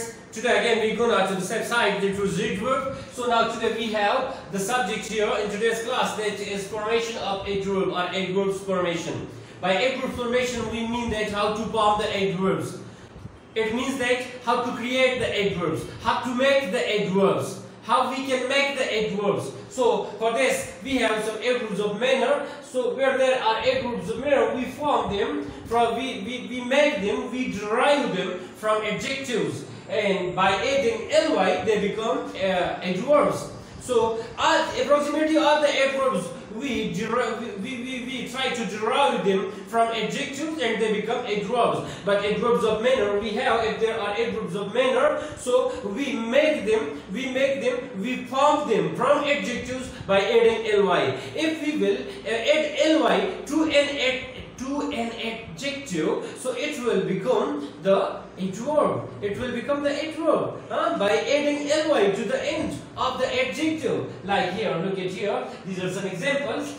friends, today again we go now to the same side, that was adverb. So now today we have the subject here in today's class, that is formation of adverb or adverbs formation. By adverb formation we mean that how to form the adverbs. It means that how to create the adverbs, how to make the adverbs, how we can make the adverbs. So for this we have some adverbs of manner. So where there are adverbs of manner, we form them from we make them, we derive them from adjectives, and by adding ly they become adverbs. So approximately all the adverbs we try to derive them from adjectives and they become adverbs. But adverbs of manner we have, if there are adverbs of manner, so we make them, we form them from adjectives by adding ly. If we will add ly to an adjective, so it will become the adverb. It will become the adverb by adding ly to the end of the adjective. Like here, look at here. These are some examples.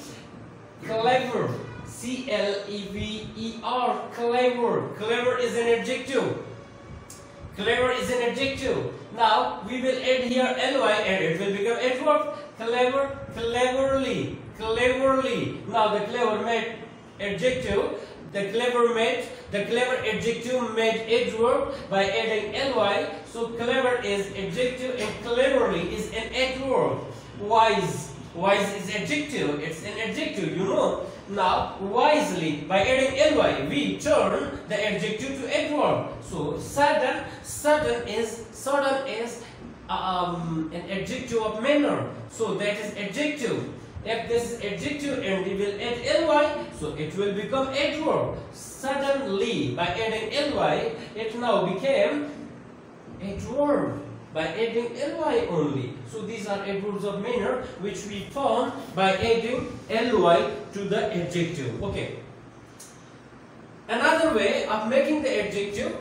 Clever, C-L-E-V-E-R, clever. Clever is an adjective. Clever is an adjective. Now we will add here ly and it will become adverb. Clever, cleverly, cleverly. Now the clever made adjective, the clever adjective made adverb by adding ly. So clever is adjective and cleverly is an adverb. Wise is adjective, it's an adjective, you know. Now wisely, by adding ly we turn the adjective to adverb. So sudden is an adjective of manner, so that is adjective. If this is adjective and we will add ly, so it will become adverb. Suddenly, by adding ly, it now became adverb by adding ly only. So these are adverbs of manner which we form by adding ly to the adjective. Okay. Another way of making the adjective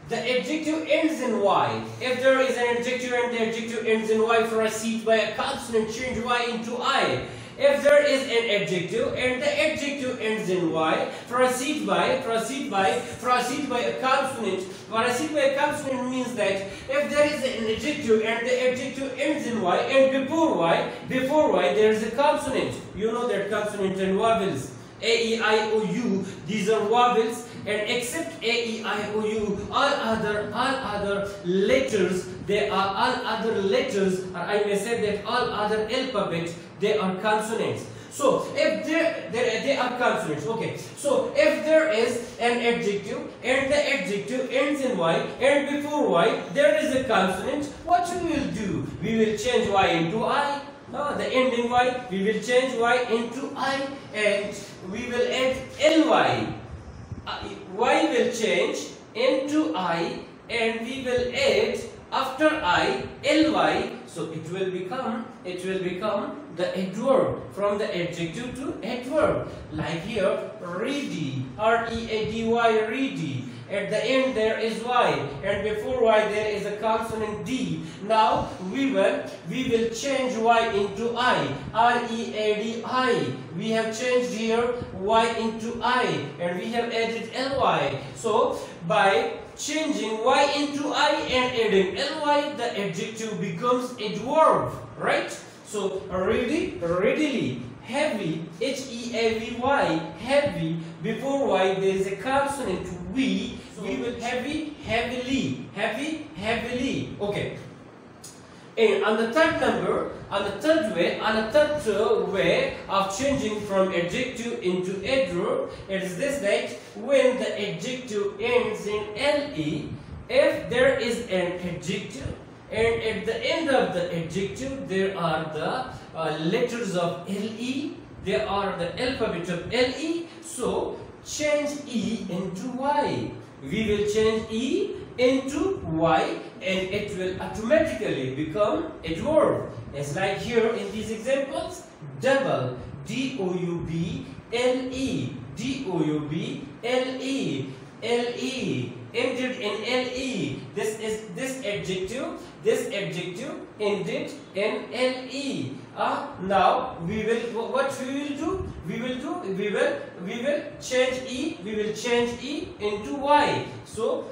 ends in y. If there is an adjective and the adjective ends in y, proceed by a consonant, change y into I. If there is an adjective and the adjective ends in y, proceed by a consonant. Proceed by a consonant means that if there is an adjective and the adjective ends in y, and before y there is a consonant. You know that consonant and vowels. A, E, I, O, U, these are vowels, and except A, E, I, O, U, all other letters, or I may say that all other alphabets, they are consonants. So if they are consonants, okay. So if there is an adjective and the adjective ends in y, and before y there is a consonant, what we will do? We will change y into I. The end in y, we will change y into I, and we will add ly. Y will change into I, and we will add after I ly. So it will become the adverb, from the adjective to adverb. Like here, ready, R-E-A-D-Y, ready. At the end there is y, and before y there is a consonant d. Now we will change y into I, R-E-A-D-I. We have changed here y into I, and we have added ly. So by changing y into I and adding ly, the adjective becomes adverb, right? So readily, heavy, H-E-A-V-Y, heavy, before y there is a consonant we, so we will heavily, okay. And on the third way of changing from adjective into adverb, it is this, that when the adjective ends in le, if there is an adjective and at the end of the adjective there are the letters of le, there are the alphabet of le, so change e into y. We will change e into y, and it will automatically become adverb. As like here in these examples, double, D-O-U-B-L-E, D-O-U-B-L-E, L-E, ended in L-E. This adjective ended in L-E. Now we will, what we will do? We will change e into y. So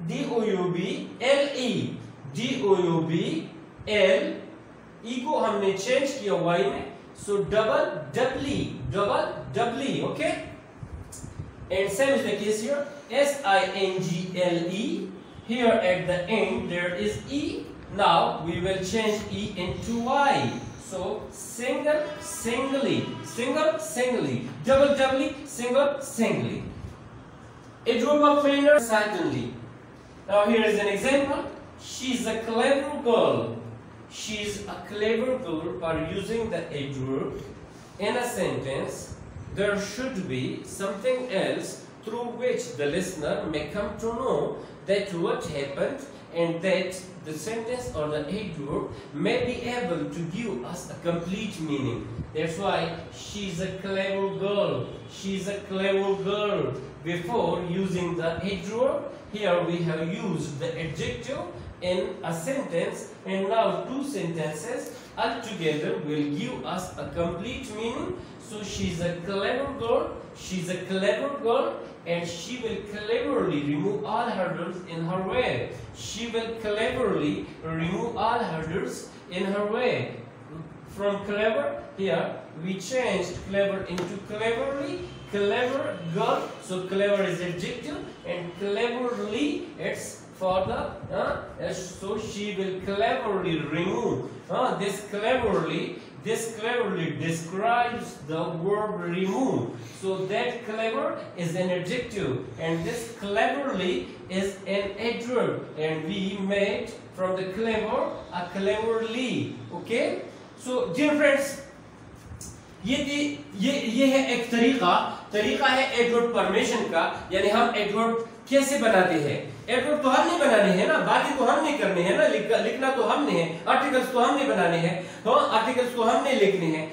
D-O-U-B-L-E, DOUBL, ई को हमने change किया Y में, so double doubly, okay. And same is the case here, SINGLE, here at the end there is E, now we will change E into Y, so single singly, double doubly, single singly. Adverb of failure, certainly. Now here is an example, she's a clever girl. She's a clever girl. By using the adverb in a sentence, there should be something else through which the listener may come to know that what happened, and that the sentence or the adverb may be able to give us a complete meaning. That's why she's a clever girl. She's a clever girl. Before using the adverb, here we have used the adjective in a sentence, and now two sentences altogether will give us a complete meaning. So she's a clever girl, she's a clever girl, and she will cleverly remove all hurdles in her way. She will cleverly remove all hurdles in her way. From clever, here we changed clever into cleverly. Clever girl, so clever is adjective, and cleverly it's for the so she will cleverly remove. This cleverly describes the verb remove, so that clever is an adjective and this cleverly is an adverb, and we made from the clever a cleverly. Okay, so dear friends, ये है एक तरीका है adverb formation का, यानी हम adverb कैसे बनाते हैं। एडवर्ब तो हमने बनाने हैं ना, बातें तो हमने करने हैं ना, लिखना तो हमने है, आर्टिकल्स तो हमने बनाने हैं, आर्टिकल्स तो हमने लिखने हैं,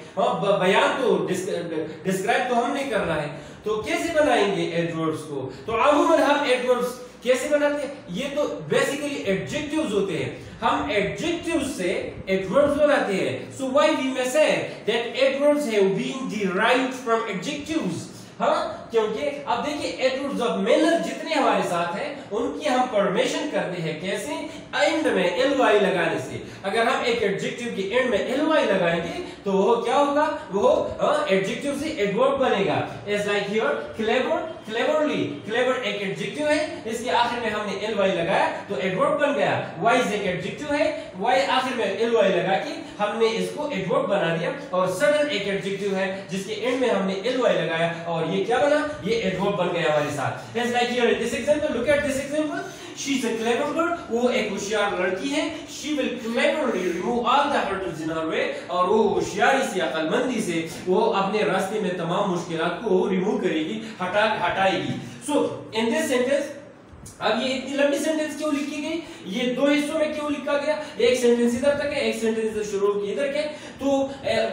बयान तो डिस्क्राइब तो हमने करना है। तो कैसे बनाएंगे एडवर्ब्स को? तो अमूमन हम एडवर्ब्स कैसे बनाते हैं? ये तो बेसिकली एडजेक्टिव्स होते हैं, हम एडजेक्टिव्स से एडवर्ब्स बनाते हैं। So why we may say that adverbs have been derived from adjectives. क्योंकि अब देखिए एडवर्ब्स ऑफ मैनर जितने हमारे साथ हैं उनकी हम फॉर्मेशन करते हैं कैसे? एंड में ly लगाने से। अगर हम एक एडजेक्टिव के एंड में ly लगाएंगे तो वो क्या होगा? वो एडजेक्टिव से एडवर्ब बनेगा। As like here clever, cleverly. Clever एक एडजेक्टिव है, इसके आखिर में हमने ly लगाया तो एडवर्ब बन गया। वाइज एक एडजेक्टिव है, वाई आखिर में ly लगा के हमने इसको एडवर्ब बना दिया। और सडन एक एडजेक्टिव है जिसके एंड में हमने ly लगाया और ये क्या बना? ये एडवर्ब बन गया हमारे साथ। Just like here in this example, look at this example. She's a clever girl. वो एक होशियार लड़की है। She will cleverly remove all the hurdles in her way. और वो होशियारी से, अक्लमंदी से वो अपने रास्ते में तमाम मुश्किलात को रिमूव करेगी, हटाएगी। So in this sentence, अब ये इतनी लंबी सेंटेंस क्यों लिखी गई? ये दो हिस्सों में क्यों लिखा गया? एक सेंटेंस इधर तक है, एक सेंटेंस से शुरू की इधर के। तो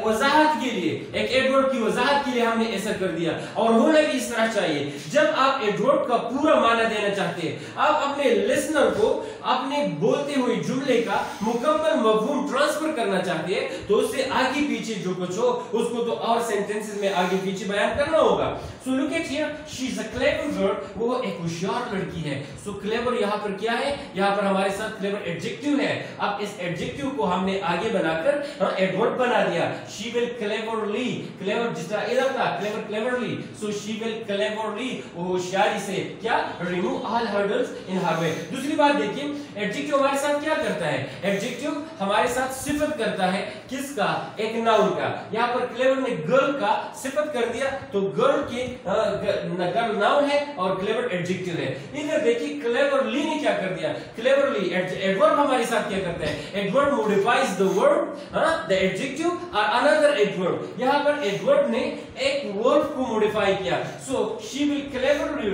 वजाहत के लिए, एक एडवर्ब की वजाहत के लिए हमने ऐसा कर दिया। और होना भी इस तरह चाहिए। जब आप एडवर्ब का पूरा माना देना चाहते हैं, आप अपने लिसनर को अपने बोलते हुए जुमले का मुकम्मल मफहूम ट्रांसफर करना चाहते हैं, तो उससे आगे पीछे जो कुछ हो उसको तो और सेंटेंसेस में आगे पीछे बयान करना होगा। So look at here, she is a clever girl. वो एक होशियार लड़की है। सो क्लेवर यहाँ पर क्या है? यहाँ पर हमारे साथ क्लेवर एडजेक्टिव है। अब इस एडजेक्टिव को हमने आगे बनाकर एडवर्ब बना दिया। शी विल क्लेवरली, क्लेवर जिस तरह इधर था clever cleverly, so she will cleverly, वो होशियारी से क्या? रिमूव ऑल हर्डल्स इन हर वे। दूसरी बात देखिए, एडजेक्टिव हमारे साथ क्या करता है? एडजेक्टिव हमारे साथ सिफत करता है। किसका? एक नाउन का। यहाँ पर क्लेवर ने गर्ल का सिफत कर दिया, तो गर्ल के गर्ल नाउन है और क्लेवर एडजेक्टिव है। इधर देखिए क्लेवरली ने क्या कर दिया? क्लेवरली एडवर्ब हमारे साथ क्या करता है? Adverb modifies the verb, the adjective और अनदर एडवर्ब। यहाँ पर एडवर्ब ने एक वर्ब को मॉडिफाई किया। So she will cleverly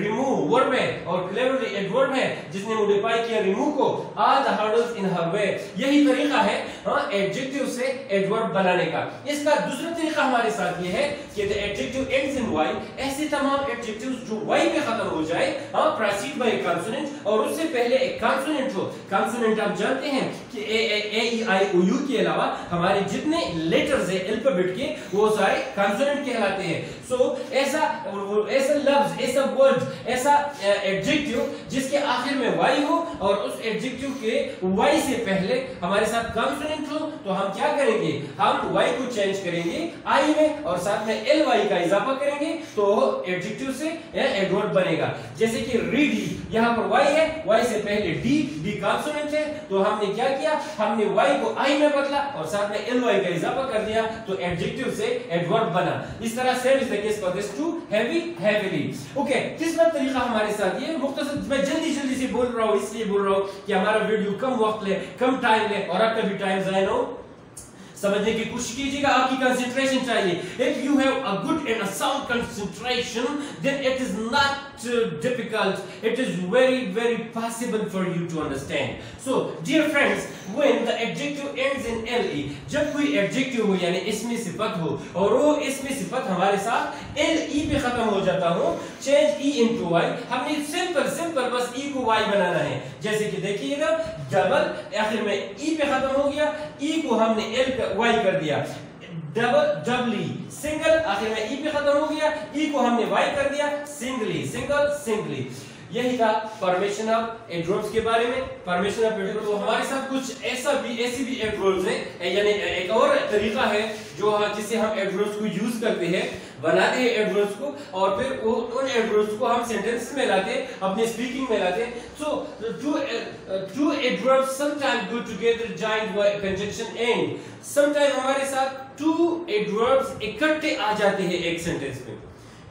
remove verb है और क्लेवरली एडवर्ब है जिसने मॉडिफाई किया रिमूव को, ऑल द हर्डल्स इन हर वे। यही तरीका है एडजेक्टिव से एडवर्ब बनाने का। इसका दूसरा तरीका हमारे साथ ये है कि the adjective ends in y. ऐसे तमाम एडजेक्टिव्स जो वाई पे खत्म हो जाए, प्रीसीड बाय कॉन्सोनेंट, और उससे पहले एक कॉन्सोनेंट हो। कॉन्सोनेंट आप जानते हैं कि ए ई आई ओ यू के अलावा हमारे जितने लेटर्स है अल्फाबेट के वो सारे कॉन्सोनेंट कहलाते हैं। सो ऐसा लफ्ज, ऐसा वर्ड, ऐसा एडजेक्टिव जिसके आखिर में वाई हो और उस एडजेक्टिव के वाई से पहले हमारे साथ कॉन्सोनेंट हो, तो हम क्या करेंगे, हम वाई को चेंज करेंगे आई में और साथ में एल वाई का इजाफा करेंगे, तो एडजेक्टिव से एडवर्ब बनेगा। जैसे कि रीडी, यहाँ पर वाई है, वाई से पहले डी, डी कॉन्सोनेंट है, तो हमने क्या किया, हमने वाई को आई में बदला और साथ में एल वाई का इजाफा कर दिया, तो एडजेक्टिव से एडवर्ब बना। इस तरह same is the case for this too, heavy, heavily. Okay, तीसरा तरीका हमारे साथ ये मुख्तसर, मैं जल्दी से बोल रहा हूँ, इसलिए बोल रहा हूँ कि हमारा वीडियो कम वक्त ले, कम टाइम ले और आपका भी टाइम जाए ना, समझने की कोशिश कीजिएगा, आपकी कंसंट्रेशन चाहिए। If you have a good and a sound concentration, then it is not difficult. It is very possible for you to understand. So, dear friends, when the adjective ends in le, जब कोई adjective हो यानी इसमें सिफत हो और वो इसमें सिफत हमारे साथ le पे खत्म हो जाता हो, change e into y, हमने सिंपल बस e को y बनाना है। जैसे कि देखिएगा, डबल आखिर में e पे खत्म हो गया, e को हमने l पे y कर दिया, डबल डबली, सिंगल आखिर में ई पे खत्म हो गया, ई को हमने वाई कर दिया, सिंगली, सिंगल, सिंगली। यही था फॉर्मेशन ऑफ एडवर्ब्स के बारे में। फॉर्मेशन ऑफ एडवर्ब्स, तो हमारे साथ कुछ ऐसी भी एडवर्ब्स हैं, यानी एक और तरीका है जो जिससे हम एडवर्ब्स को यूज करते हैं, बनाते हैं एडवर्ब्स को और फिर उन एडवर्ब्स को हम सेंटेंस में लाते हैं, अपने स्पीकिंग में लाते हैं। So two adverbs sometime go together joined by conjunction and, sometime हमारे साथ टू एडवर्ब्स इकट्ठे आ जाते हैं एक सेंटेंस में,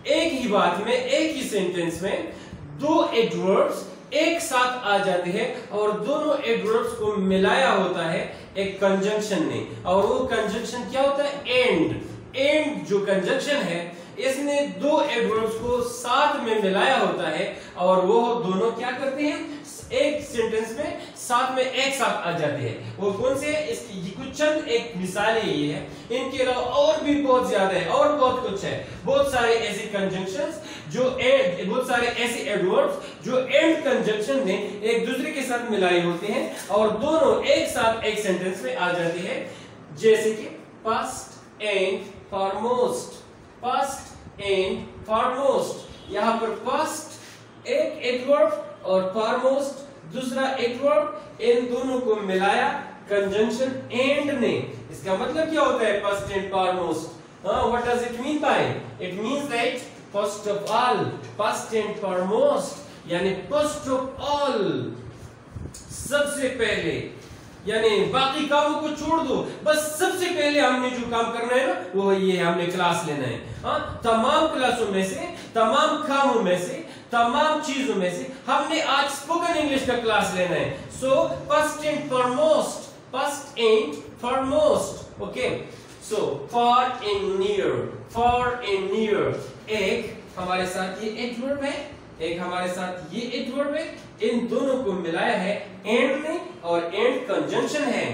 एक ही बात में, एक ही सेंटेंस में दो एडवर्ब्स एक साथ आ जाते हैं और दोनों एडवर्ब्स को मिलाया होता है एक कंजंक्शन ने, और वो कंजंक्शन क्या होता है, एंड जो कंजंक्शन है इसने दो एडवर्ब्स को साथ में मिलाया होता है और वो दोनों क्या करते हैं, एक सेंटेंस में साथ में एक साथ आ जाते हैं। वो कौन से, इसकी कुछ चंद एक मिसालें ये है, इनके अलावा और भी बहुत ज्यादा है और बहुत कुछ है, बहुत सारे ऐसे कंजंक्शंस जो बहुत सारे ऐसे एडवर्ब्स जो एंड कंजंक्शन ने एक दूसरे के साथ मिलाए होते हैं और दोनों एक साथ एक सेंटेंस में आ जाते हैं। जैसे कि past and foremost, past and foremost, यहाँ पर पास्ट एक एडवर्ब और फॉरमोस्ट दूसरा एडवर्ब, इन दोनों को मिलाया कंजंक्शन एंड ने। इसका मतलब क्या होता है past and foremost? What does it mean by? It means that first of all, first and foremost यानी फर्स्ट ऑफ ऑल, सबसे पहले, यानी बाकी कामों को छोड़ दो, बस सबसे पहले हमने जो काम करना है ना वो ये हमने क्लास लेना है। तमाम क्लासों में से, तमाम कामों में से, तमाम चीजों में से हमने आज स्पोकन इंग्लिश का क्लास लेना है। So first and foremost, first and foremost, okay. So for and near, for and near, एक हमारे साथ ये एडवर्ब है, एक हमारे साथ ये एडवर्ब है, इन दोनों को मिलाया है एंड ने और एंड कंजंक्शन है।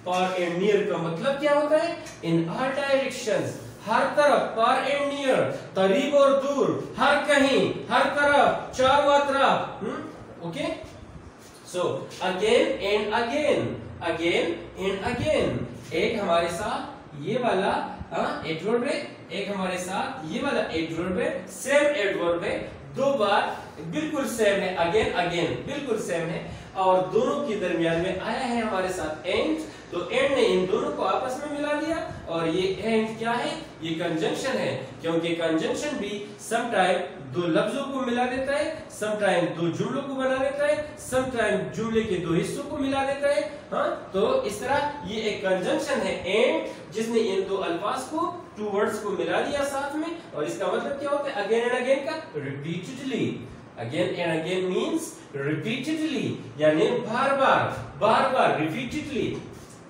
फॉर एंड नियर का मतलब क्या होता है? इन ऑल डायरेक्शंस, हर तरफ, फॉर एंड नियर, करीब और दूर, हर कहीं, हर तरफ, चारों तरफ, okay. So again and again, again and again, एक हमारे साथ ये वाला एडवर्ब है, एक हमारे साथ ये वाला एडवर्ब है, सेम एडवर्ब है, दो बार बिल्कुल सेम है, अगेन अगेन बिल्कुल सेम है और दोनों के दरमियान में आया है हमारे साथ एंड, तो एंड ने इन दोनों को आपस में मिला दिया और ये एंड क्या है? ये कंजंक्शन है, क्योंकि कंजंक्शन भी सम टाइम दो लफ्जों को मिला देता है, सम टाइम दो जुमलों को बना देता है, सम टाइम जुमले के दो हिस्सों को मिला देता है। तो इस तरह ये एक कंजंक्शन है एंड, जिसने इन दो अल्फाज को, टू वर्ड्स को मिला दिया साथ में, और इसका मतलब क्या होता है? अगेन एंड अगेन का repeatedly, again and again means repeatedly, यानी बार बार repeatedly.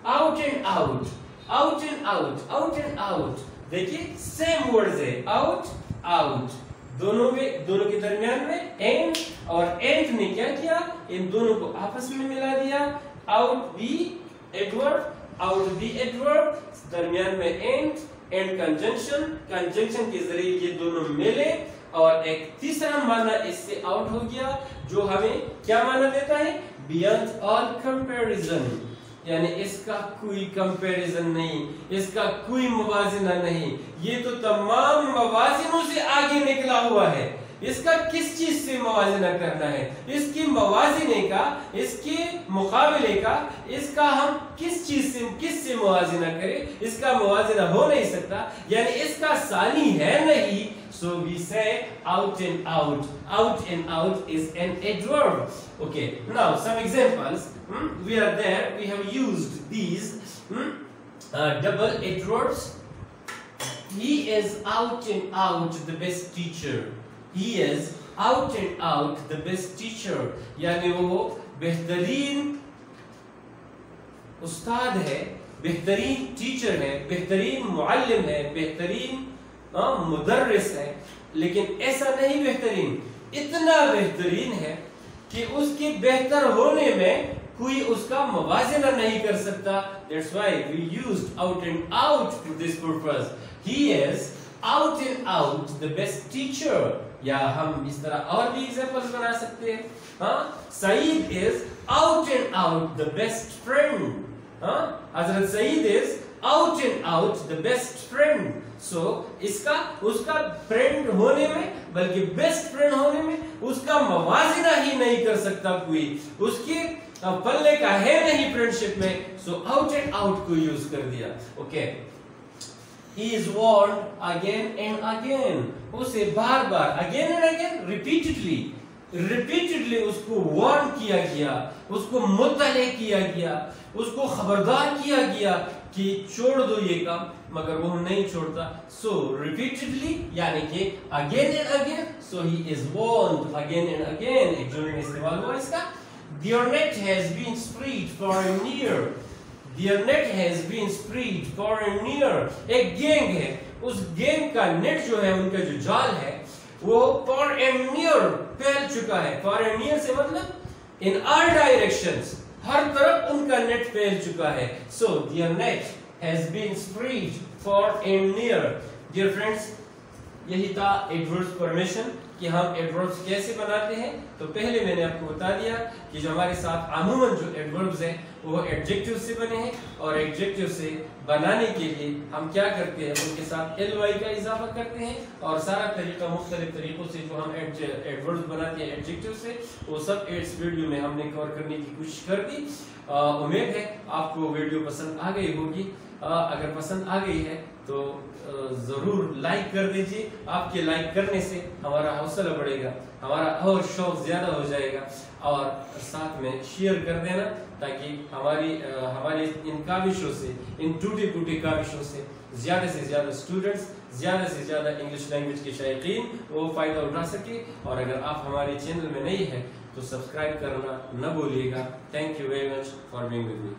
Out and out, out and out, out and out, देखिए सेम वर्ड्स है, आउट आउट, दोनों के दरमियान में एंड, और एंड ने क्या किया? इन दोनों को आपस में मिला दिया। Out be adverb, out be adverb, दरमियान में एंड कंजंक्शन, कंजंक्शन के जरिए ये दोनों मिले और एक तीसरा माना इससे आउट हो गया जो हमें क्या माना देता है? बियॉन्ड ऑल कंपैरिजन, यानी इसका कोई कंपैरिजन नहीं, इसका कोई मुवाजना नहीं, ये तो तमाम मवाजिनों से आगे निकला हुआ है, इसका किस चीज से मवाजना करना है, इसकी मवाजिने का, इसके मुकाबले का, इसका हम किस चीज से किस से मवाजना करें, इसका मवाजना हो नहीं सकता, यानी इसका सानी है नहीं. So we say out and out. Out and out is an adverb. Okay. Now some examples. We are there. We have used these double adverbs. He is out and out the best teacher. He is out and out the best teacher. यानी वो बेहतरीन उस्ताद है, बेहतरीन teacher है, बेहतरीन Muallem है, बेहतरीन मुदर्रिस है. लेकिन ऐसा नहीं बेहतरीन, इतना बेहतरीन है कि उसके बेहतर होने में कोई उसका मवाजना नहीं कर सकता. That's why we used out and out to this purpose. He is out and out the best teacher. या हम इस तरह और भी एग्जांपल्स बना सकते हैं. Saeed is out and out the best friend. Hazrat Saeed is out and out the best friend. So इसका उसका फ्रेंड होने में, बल्कि बेस्ट फ्रेंड होने में उसका मवाजना ही नहीं कर सकता कोई, उसके पल्ले का है नहीं फ्रेंडशिप में. सो आउट एंड आउट को यूज कर दिया. Okay. He is warned again and again. उसे बार बार again and again repeatedly उसको वार्न किया गया, उसको मुतले किया गया, उसको खबरदार किया गया कि छोड़ दो ये काम, मगर वो नहीं छोड़ता. So repeatedly यानी कि again and again. So he is warned again and again. एक जुमले में इस्तेमाल हुआ इसका. Their net has been spread far and near. Their net has been spread far and near. एक गैंग है, उस गैंग का नेट जो है, उनका जो जाल है, वो far and near फैल चुका है. far and near से मतलब in all directions, हर तरफ उनका नेट फैल चुका है. So their net has been spread far and near. Dear friends, यही था adverbs formation कि हम adverbs कैसे बनाते हैं. तो पहले मैंने आपको बता दिया कि जो हमारे साथ अमूमन जो adverbs हैं वो adjectives से बने हैं, और adjectives से बनाने के लिए हम क्या करते हैं, उनके साथ ly का इजाफा करते हैं, और सारा तरीका मुख्तलिफ तरीकों से जो हम adverbs बनाते हैं adjectives से, वो सब इस वीडियो में हमने कवर करने की कोशिश कर दी. उम्मीद है आपको वीडियो पसंद आ गई होगी. अगर पसंद आ गई है तो जरूर लाइक कर दीजिए. आपके लाइक करने से हमारा हौसला बढ़ेगा, हमारा और शौक ज्यादा हो जाएगा, और साथ में शेयर कर देना ताकि हमारी इन काविशों से, इन टूटे फूटे काविशों से ज्यादा स्टूडेंट्स, ज्यादा से ज्यादा इंग्लिश लैंग्वेज के शायकीन वो फायदा उठा सके. और अगर आप हमारे चैनल में नहीं है तो सब्सक्राइब करना न भूलिएगा. Thank you very much for being with me.